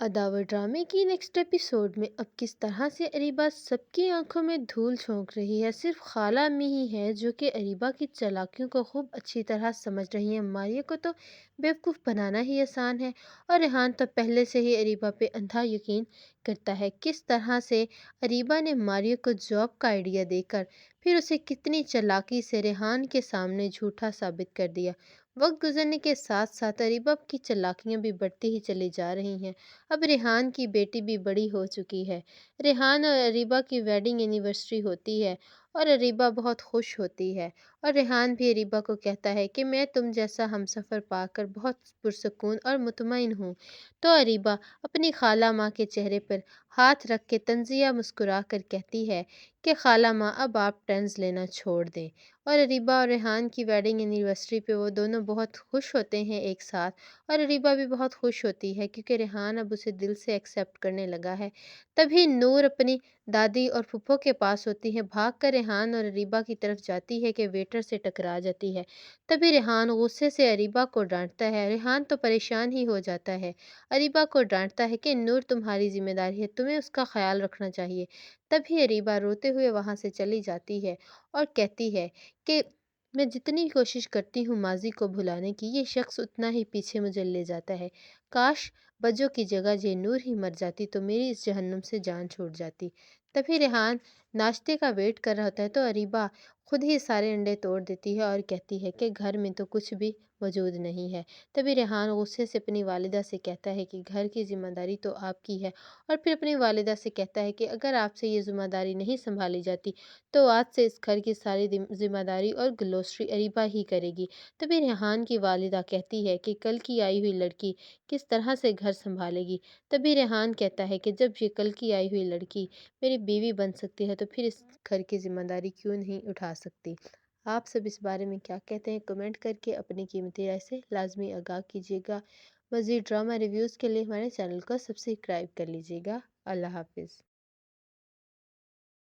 अदावर ड्रामे की next episode में अब किस तरह से अरीबा सबकी आंखों में धूल झोंक रही है। सिर्फ खाला में ही है जो कि अरीबा की चालाकियों को खूब अच्छी तरह समझ रही है। मारिया को तो बेवकूफ़ बनाना ही आसान है और रेहान तो पहले से ही अरीबा पे अंधा यकीन करता है। किस तरह से अरीबा ने मारिया को जॉब का आइडिया देकर फिर उसे कितनी चालाकी से रेहान के सामने झूठा साबित कर दिया। वक्त गुजरने के साथ साथ अरीबा की चालाकियां भी बढ़ती ही चली जा रही हैं। अब रेहान की बेटी भी बड़ी हो चुकी है। रेहान और अरीबा की वेडिंग एनिवर्सरी होती है और अरीबा बहुत खुश होती है और रेहान भी अरीबा को कहता है कि मैं तुम जैसा हमसफ़र पाकर बहुत पुरसकून और मुतमईन हूँ। तो अरीबा अपनी खाला माँ के चेहरे पर हाथ रख के तंजिया मुस्कुरा कर कहती है कि खाला माँ अब आप टेंस लेना छोड़ दें। और अरीबा और रेहान की वेडिंग एनिवर्सरी पे वो दोनों बहुत खुश होते हैं एक साथ और अरीबा भी बहुत खुश होती है क्योंकि रेहान अब उसे दिल से एक्सेप्ट करने लगा है। तभी नूर अपनी दादी और फूफो के पास होती है, भागकर रेहान और अरीबा की तरफ जाती है कि वेटर से टकरा जाती है। तभी रेहान गुस्से से अरीबा को डांटता है। रेहान तो परेशान ही हो जाता है, अरीबा को डांटता है कि नूर तुम्हारी जिम्मेदारी है, तुम्हें उसका ख्याल रखना चाहिए। तभी अरीबा रोते हुए वहाँ से चली जाती है और कहती है कि मैं जितनी कोशिश करती हूँ माजी को भुलाने की, ये शख्स उतना ही पीछे मुझे ले जाता है। काश बज्जो की जगह ये नूर ही मर जाती तो मेरी इस जहन्नुम से जान छूट जाती। तभी रेहान नाश्ते का वेट कर रहा होता है तो अरीबा खुद ही सारे अंडे तोड़ देती है और कहती है कि घर में तो कुछ भी मौजूद नहीं है। तभी रेहान गुस्से से अपनी वालिदा से कहता है कि घर की जिम्मेदारी तो आपकी है और फिर अपनी वालिदा से कहता है कि अगर आपसे ये जिम्मेदारी नहीं संभाली जाती तो आज से इस घर की सारी जिम्मेदारी और ग्लोसरी अरीबा ही करेगी। तभी रेहान की वालिदा कहती है कि कल की आई हुई लड़की किस तरह से घर संभालेगी। तभी रेहान कहता है कि जब ये कल की आई हुई लड़की मेरी बीवी बन सकती है तो फिर इस घर की जिम्मेदारी क्यों नहीं उठा सकती। आप सब इस बारे में क्या कहते हैं? कमेंट करके अपनी कीमती राय से लाजमी आगाह कीजिएगा। मज़ीद ड्रामा रिव्यूज़ के लिए हमारे चैनल को सब्सक्राइब कर लीजिएगा। अल्लाह हाफिज़।